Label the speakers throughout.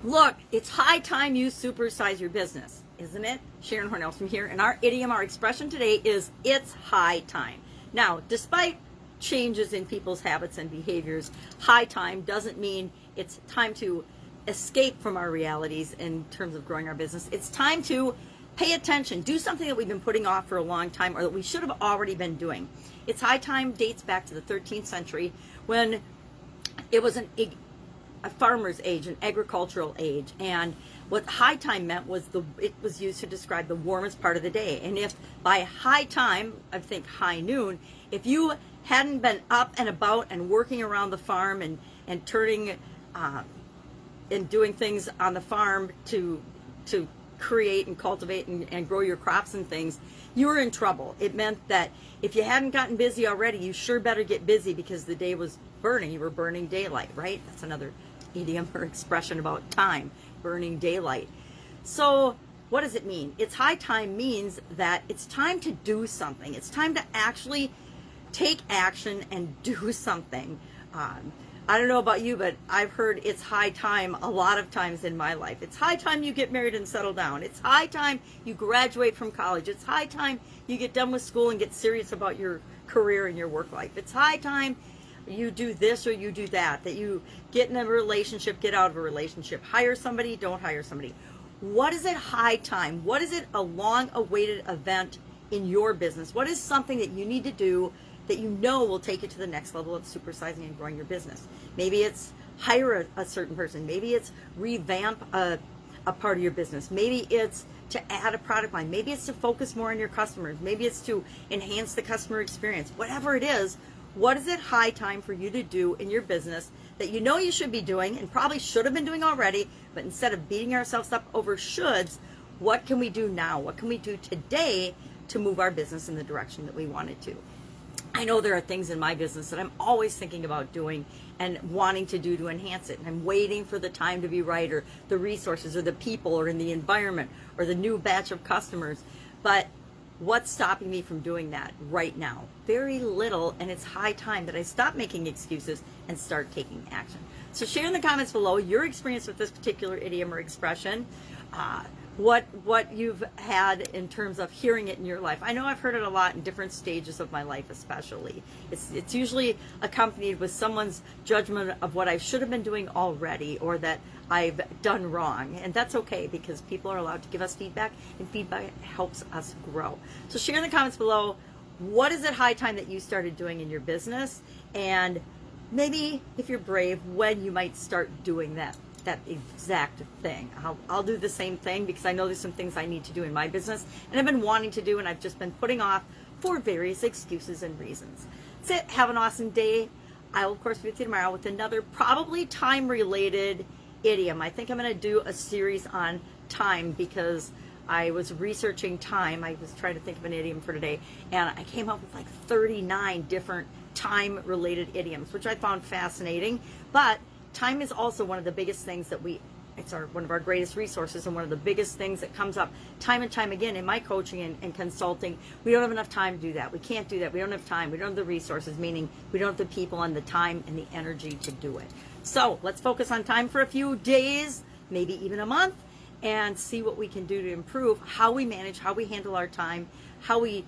Speaker 1: Look, it's high time you supersize your business, isn't it? Sharon Horne-Ellstrom here, and our idiom, our expression today is it's high time. Now, despite changes in people's habits and behaviors, high time doesn't mean it's time to escape from our realities in terms of growing our business. It's time to pay attention, do something that we've been putting off for a long time or that we should have already been doing. It's high time dates back to the 13th century when it was a farmer's age, an agricultural age, and what high time meant was it was used to describe the warmest part of the day. And if by high time, I think high noon, if you hadn't been up and about and working around the farm and turning and doing things on the farm to create and cultivate and grow your crops and things, you were in trouble. It meant that if you hadn't gotten busy already, you sure better get busy because the day was burning. You were burning daylight, right? That's another idiom or expression about time, burning daylight. So what does it mean? It's high time means that it's time to do something. It's time to actually take action and do something. I don't know about you, but I've heard it's high time a lot of times in my life. It's high time you get married and settle down. It's high time you graduate from college. It's high time you get done with school and get serious about your career and your work life. It's high time you do this or you do that you get in a relationship, get out of a relationship, hire somebody, don't hire somebody. What is it high time? What is it a long-awaited event in your business? What is something that you need to do that you know will take you to the next level of supersizing and growing your business? Maybe it's hire a certain person. Maybe it's revamp a part of your business. Maybe it's to add a product line. Maybe it's to focus more on your customers. Maybe it's to enhance the customer experience. Whatever it is, what is it high time for you to do in your business that you know you should be doing and probably should have been doing already, but instead of beating ourselves up over shoulds, what can we do now? What can we do today to move our business in the direction that we want it to? I know there are things in my business that I'm always thinking about doing and wanting to do to enhance it. And I'm waiting for the time to be right, or the resources, or the people, or in the environment, or the new batch of customers. But what's stopping me from doing that right now? Very little, and it's high time that I stop making excuses and start taking action. So share in the comments below your experience with this particular idiom or expression. What you've had in terms of hearing it in your life. I know I've heard it a lot in different stages of my life, especially. It's usually accompanied with someone's judgment of what I should have been doing already or that I've done wrong. And that's okay because people are allowed to give us feedback, and feedback helps us grow. So share in the comments below, what is it high time that you started doing in your business? And maybe, if you're brave, when you might start doing that exact thing. I'll do the same thing because I know there's some things I need to do in my business and I've been wanting to do and I've just been putting off for various excuses and reasons. That's it. Have an awesome day. I will, of course, be with you tomorrow with another probably time-related idiom. I think I'm going to do a series on time because I was researching time. I was trying to think of an idiom for today and I came up with like 39 different time-related idioms, which I found fascinating. But time is also one of the biggest things that it's one of our greatest resources and one of the biggest things that comes up time and time again in my coaching and consulting. We don't have enough time to do that. We can't do that. We don't have time. We don't have the resources, meaning we don't have the people and the time and the energy to do it. So let's focus on time for a few days, maybe even a month, and see what we can do to improve how we manage, how we handle our time, how we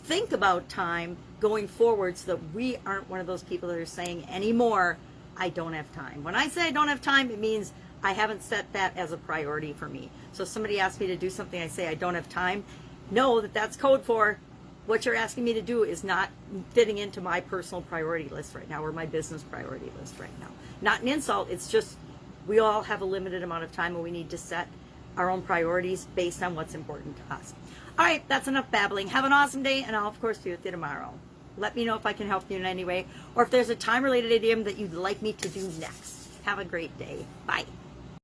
Speaker 1: think about time going forward so that we aren't one of those people that are saying anymore, I don't have time. When I say I don't have time, it means I haven't set that as a priority for me. So if somebody asks me to do something, I say I don't have time. Know that that's code for what you're asking me to do is not fitting into my personal priority list right now or my business priority list right now. Not an insult. It's just we all have a limited amount of time and we need to set our own priorities based on what's important to us. All right, that's enough babbling. Have an awesome day, and I'll, of course, be with you tomorrow. Let me know if I can help you in any way or if there's a time-related idiom that you'd like me to do next. Have a great day. Bye.